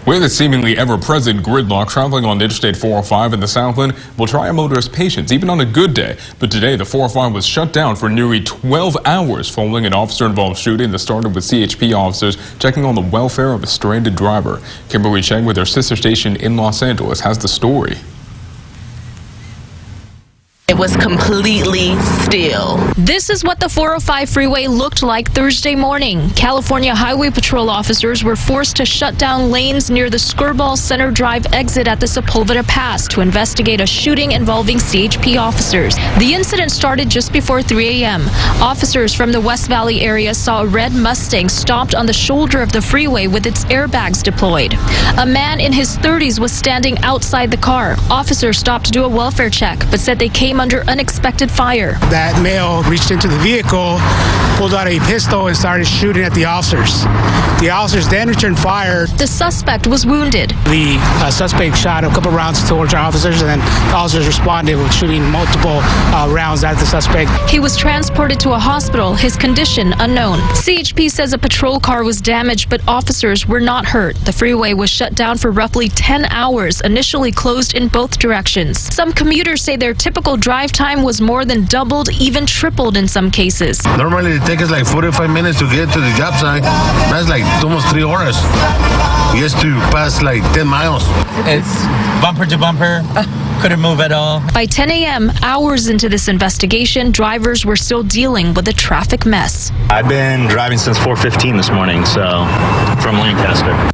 With a seemingly ever-present gridlock, traveling on Interstate 405 in the Southland will try a motorist's patience, even on a good day. But today, the 405 was shut down for nearly 12 hours following an officer-involved shooting that started with CHP officers checking on the welfare of a stranded driver. Kimberly Cheng with her sister station in Los Angeles has the story. It was completely still. This is what the 405 freeway looked like Thursday morning. California Highway Patrol officers were forced to shut down lanes near the Skirball Center Drive exit at the Sepulveda Pass to investigate a shooting involving CHP officers. The incident started just before 3 a.m. Officers from the West Valley area saw a red Mustang stopped on the shoulder of the freeway with its airbags deployed. A man in his 30s was standing outside the car. Officers stopped to do a welfare check, but said they came under unexpected fire. That male reached into the vehicle, pulled out a pistol and started shooting at the officers. The officers then returned fire. The suspect was wounded. The suspect shot a couple rounds towards our officers, and then the officers responded with shooting multiple rounds at the suspect. He was transported to a hospital, his condition unknown. CHP says a patrol car was damaged, but officers were not hurt. The freeway was shut down for roughly 10 hours, initially closed in both directions. Some commuters say their typical drive time was more than doubled, even tripled in some cases. Normally it takes us like 45 minutes to get to the job site. That's like almost 3 hours. We used to pass like 10 miles. It's bumper to bumper. Couldn't move at all. By 10 a.m., hours into this investigation, drivers were still dealing with a traffic mess. I've been driving since 4:15 this morning, so from Lancaster.